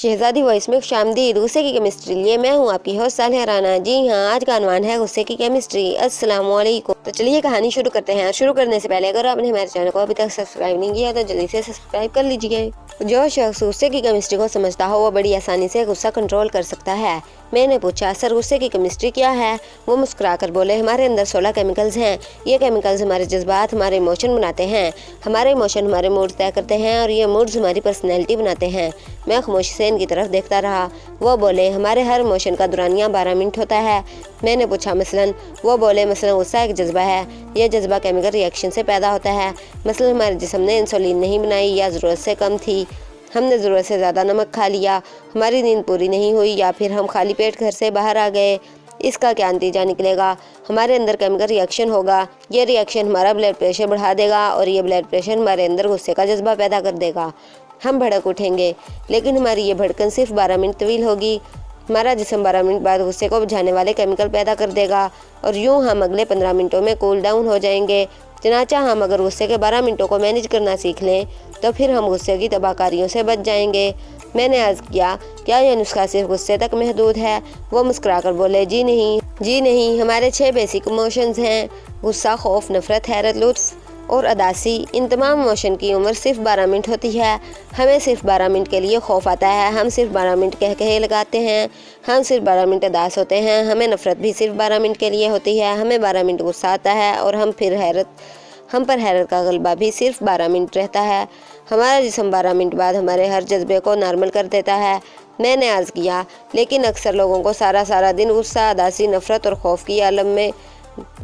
शहजादी voice में खुशामदीद। गुस्से की केमिस्ट्री लिए मैं हूँ आपकी होस्ट सालिहा राना। जी हाँ, आज का अनवान है गुस्से की केमिस्ट्री। अस्सलाम वालेकुम। तो चलिए कहानी शुरू करते हैं। शुरू करने से पहले अगर आपने हमारे चैनल को अभी तक सब्सक्राइब नहीं किया तो जल्दी से सब्सक्राइब कर लीजिए। जो शख्स गुस्से की केमिस्ट्री को समझता हो वो बड़ी आसानी से गुस्सा कंट्रोल कर सकता है। मैंने पूछा, सर गुस्से की केमिस्ट्री क्या है? वो मुस्कुरा कर बोले, हमारे अंदर 16 केमिकल्स हैं। ये केमिकल्स हमारे जज्बात, हमारे इमोशन बनाते हैं। हमारे इमोशन हमारे मूड तय करते हैं और ये मूड्स हमारी पर्सनैलिटी बनाते हैं। मैं खामोशी से इनकी तरफ देखता रहा। वो बोले, हमारे हर इमोशन का दुरानिया 12 मिनट होता है। मैंने पूछा, मसलन? वो बोले, मसलन गुस्सा एक जज्बा है। यह जज्बा केमिकल रिएक्शन से पैदा होता है। मसलन हमारे जिस्म ने इंसुलिन नहीं बनाई या ज़रूरत से कम थी, हमने ज़रूरत से ज़्यादा नमक खा लिया, हमारी नींद पूरी नहीं हुई या फिर हम खाली पेट घर से बाहर आ गए। इसका क्या नतीजा निकलेगा? हमारे अंदर केमिकल रिएक्शन होगा। ये रिएक्शन हमारा ब्लड प्रेशर बढ़ा देगा और ये ब्लड प्रेशर हमारे अंदर गुस्से का जज्बा पैदा कर देगा। हम भड़क उठेंगे, लेकिन हमारी ये भड़कन सिर्फ 12 मिनट तवील होगी। हमारा जिस्म 12 मिनट बाद गुस्से को बुझाने वाले केमिकल पैदा कर देगा और यूँ हम अगले 15 मिनटों में कूल डाउन हो जाएंगे। चनाचा हम अगर गुस्से के 12 मिनटों को मैनेज करना सीख लें तो फिर हम गुस्से की तबाहकारियों से बच जाएंगे। मैंने अर्ज़ किया, क्या यह नुस्खा सिर्फ गुस्से तक महदूद है? वो मुस्कुराकर बोले, जी नहीं, हमारे 6 बेसिक इमोशंस हैं। गुस्सा, खौफ, नफ़रत, हैरत, लुत्फ़ और अदासी। इन तमाम इमोशन की उम्र सिर्फ 12 मिनट होती है। हमें सिर्फ 12 मिनट के लिए खौफ आता है, हम सिर्फ 12 मिनट कह लगाते हैं, हम सिर्फ 12 मिनट अदास होते हैं। हमें नफ़रत भी सिर्फ 12 मिनट के लिए होती है, हमें 12 मिनट गुस्सा आता है और हम पर हैरत का गलबा भी सिर्फ 12 मिनट रहता है। हमारा जिस्म 12 मिनट बाद हमारे हर जज्बे को नॉर्मल कर देता है। मैंने अर्ज़ किया, लेकिन अक्सर लोगों को सारा दिन गुस्सा, अदासी, नफ़रत और खौफ की आलम में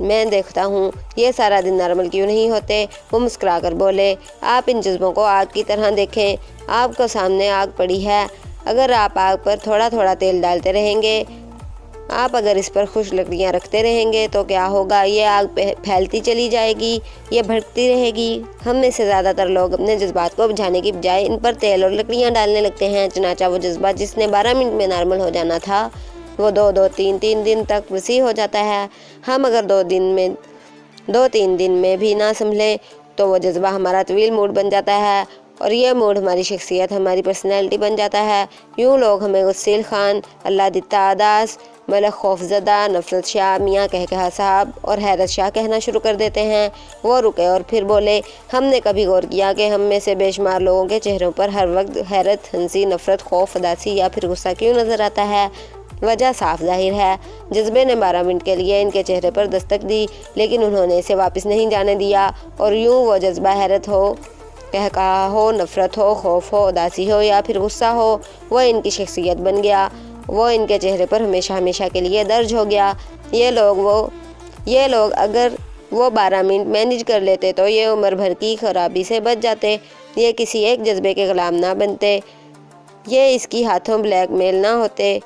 मैं देखता हूँ। ये सारा दिन नॉर्मल क्यों नहीं होते? वो मुस्कुरा कर बोले, आप इन जज्बों को आग की तरह देखें। आपको सामने आग पड़ी है। अगर आप आग पर थोड़ा थोड़ा तेल डालते रहेंगे, आप अगर इस पर खुश लकड़ियाँ रखते रहेंगे तो क्या होगा? ये आग फैलती चली जाएगी, ये भड़कती रहेगी। हम में से ज़्यादातर लोग अपने जज्बात को बुझाने की बजाय इन पर तेल और लकड़ियाँ डालने लगते हैं। चनाचा वो जज्बा जिसने 12 मिनट में नॉर्मल हो जाना था वो 2-3 दिन तक वसी हो जाता है। हम अगर 2-3 दिन में भी ना संभलें तो वो जज्बा हमारा तवील मूड बन जाता है और ये मूड हमारी शख्सियत, हमारी पर्सनैलिटी बन जाता है। यूँ लोग हमें गुस्सेल खान, अल्लाह दित्ता अदास, मलक खौफजदा, नफरत शाह, मियाँ कहकहा साहब और हैरत शाह कहना शुरू कर देते हैं। वो रुके और फिर बोले, हमने कभी गौर किया कि हम में से बेशुमार लोगों के चेहरों पर हर वक्त हैरत, हंसी, नफरत, खौफ, अदासी या फिर गुस्सा क्यों नज़र आता है? वजह साफ जाहिर है। जज्बे ने 12 मिनट के लिए इनके चेहरे पर दस्तक दी, लेकिन उन्होंने इसे वापस नहीं जाने दिया और यूँ वो जज्बा हैरत हो, कहकहा हो, नफ़रत हो, खौफ हो, उदासी हो या फिर गुस्सा हो, वह इनकी शख्सियत बन गया। वो इनके चेहरे पर हमेशा के लिए दर्ज हो गया। ये लोग अगर वो 12 मिनट मैनेज कर लेते तो ये उम्र भर की खराबी से बच जाते। ये किसी एक जज्बे के गुलाम ना बनते, ये इसकी हाथों ब्लैकमेल ना होते।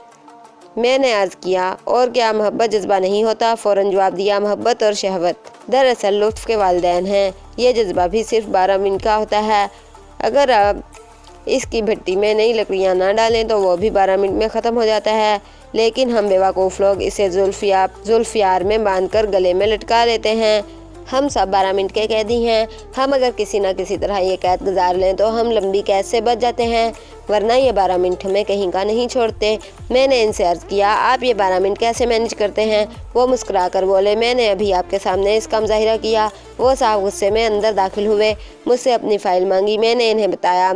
मैंने अर्ज़ किया, और क्या मोहब्बत जज्बा नहीं होता? फ़ौरन जवाब दिया, मोहब्बत और शहवत दरअसल लुत्फ़ के वालिदैन हैं। ये जज्बा भी सिर्फ 12 मिनट का होता है। अगर आप इसकी भट्टी में नई लकड़ियाँ ना डालें तो वो भी 12 मिनट में ख़त्म हो जाता है। लेकिन हम बेवकूफ़ लोग इसे जुल्फ़ में बांधकर गले में लटका लेते हैं। हम सब 12 मिनट के कैदी हैं। हम अगर किसी न किसी तरह ये कैद गुजार लें तो हम लंबी कैद से बच जाते हैं, वरना ये 12 मिनट हमें कहीं का नहीं छोड़ते। मैंने इनसे अर्ज़ किया, आप ये 12 मिनट कैसे मैनेज करते हैं? वो मुस्कुरा कर बोले, मैंने अभी आपके सामने इसका मुज़ाहिरा किया। वो साहब गुस्से में अंदर दाखिल हुए, मुझसे अपनी फ़ाइल मांगी। मैंने इन्हें बताया,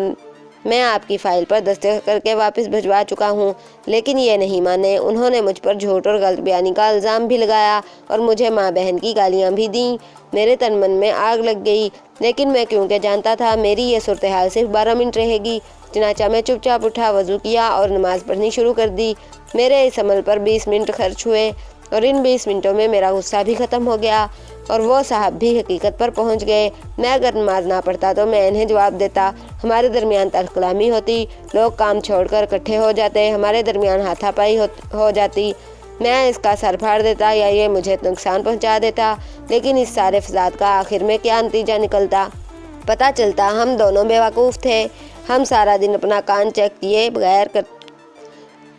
मैं आपकी फ़ाइल पर दस्तखत करके वापस भिजवा चुका हूँ, लेकिन ये नहीं माने। उन्होंने मुझ पर झूठ और गलत बयानी का इल्ज़ाम भी लगाया और मुझे माँ बहन की गालियाँ भी दीं। मेरे तन मन में आग लग गई, लेकिन मैं क्योंकि जानता था मेरी ये सूरत हाल सिर्फ 12 मिनट रहेगी। चनाचा मैं चुपचाप उठा, वज़ू किया और नमाज़ पढ़नी शुरू कर दी। मेरे इस अमल पर 20 मिनट खर्च हुए और इन 20 मिनटों में मेरा गुस्सा भी ख़त्म हो गया और वो साहब भी हकीकत पर पहुंच गए। मैं अगर नमाज ना पढ़ता तो मैं इन्हें जवाब देता, हमारे दरमियान तल्ख़ कलामी होती, लोग काम छोड़कर इकट्ठे हो जाते, हमारे दरमियान हाथापाई हो जाती, मैं इसका सर फाड़ देता या ये मुझे नुकसान पहुंचा देता। लेकिन इस सारे फसाद का आखिर में क्या नतीजा निकलता? पता चलता हम दोनों बेवकूफ़ थे। हम सारा दिन अपना कान चेक किए बगैर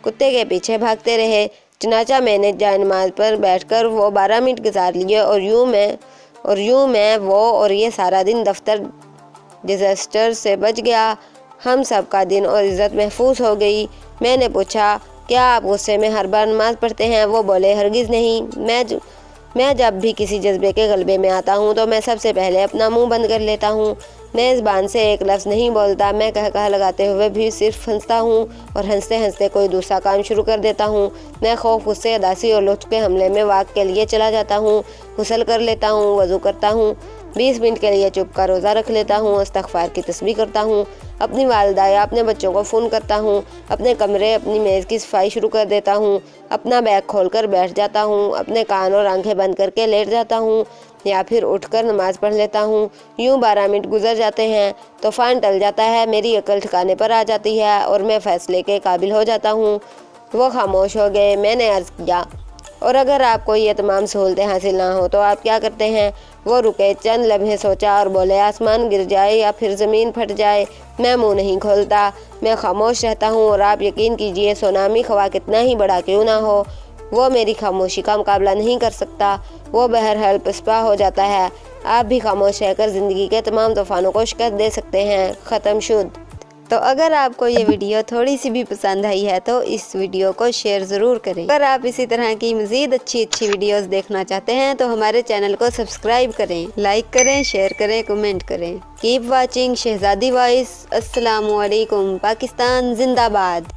कुत्ते के पीछे भागते रहे। चनाचा मैंने जाए नमाज पर बैठकर वो 12 मिनट गुजार लिए और यूँ मैं वो और ये सारा दिन दफ्तर डिज़ास्टर से बच गया। हम सब का दिन और इज़्ज़त महफूज हो गई। मैंने पूछा, क्या आप गुस्से में हर बार नमाज़ पढ़ते हैं? वो बोले, हरगिज़ नहीं। मैं जब भी किसी जज्बे के गलबे में आता हूँ तो मैं सबसे पहले अपना मुंह बंद कर लेता हूँ। मैं ज़बान से एक लफ्ज़ नहीं बोलता। मैं कह लगाते हुए भी सिर्फ हंसता हूँ और हंसते हंसते कोई दूसरा काम शुरू कर देता हूँ। मैं खौफ, गुस्से, उदासी और लुत्फ़ के हमले में वाक़ के लिए चला जाता हूँ। गुस्ल कर लेता हूँ, वज़ू करता हूँ, 20 मिनट के लिए चुप का रोज़ा रख लेता हूँ, इस्तिग़फ़ार की तस्बीह करता हूँ, अपनी वालिदा या अपने बच्चों को फ़ोन करता हूँ, अपने कमरे, अपनी मेज़ की सफाई शुरू कर देता हूँ, अपना बैग खोलकर बैठ जाता हूँ, अपने कान और आंखें बंद करके लेट जाता हूँ या फिर उठकर नमाज़ पढ़ लेता हूँ। यूँ 12 मिनट गुजर जाते हैं, तूफ़ान टल जाता है, मेरी अक्ल ठिकाने पर आ जाती है और मैं फ़ैसले के काबिल हो जाता हूँ। वो खामोश हो गए। मैंने अर्ज़ किया, और अगर आपको ये तमाम सहूलतें हासिल ना हो तो आप क्या करते हैं? वो रुके, चंद लम्हे सोचा और बोले, आसमान गिर जाए या फिर ज़मीन फट जाए, मैं मुंह नहीं खोलता। मैं खामोश रहता हूँ और आप यकीन कीजिए, सुनामी ख़वाह कितना ही बड़ा क्यों ना हो, वो मेरी खामोशी का मुकाबला नहीं कर सकता। वो बहरहाल पसपा हो जाता है। आप भी खामोश रहकर ज़िंदगी के तमाम तूफ़ानों को शिकस्त दे सकते हैं। ख़त्म शुद। तो अगर आपको ये वीडियो थोड़ी सी भी पसंद आई है तो इस वीडियो को शेयर ज़रूर करें। अगर आप इसी तरह की मज़ीद अच्छी अच्छी वीडियोस देखना चाहते हैं तो हमारे चैनल को सब्सक्राइब करें, लाइक करें, शेयर करें, कमेंट करें। Keep watching Shahzadi voice. अस्सलामु अलैकुम। पाकिस्तान जिंदाबाद।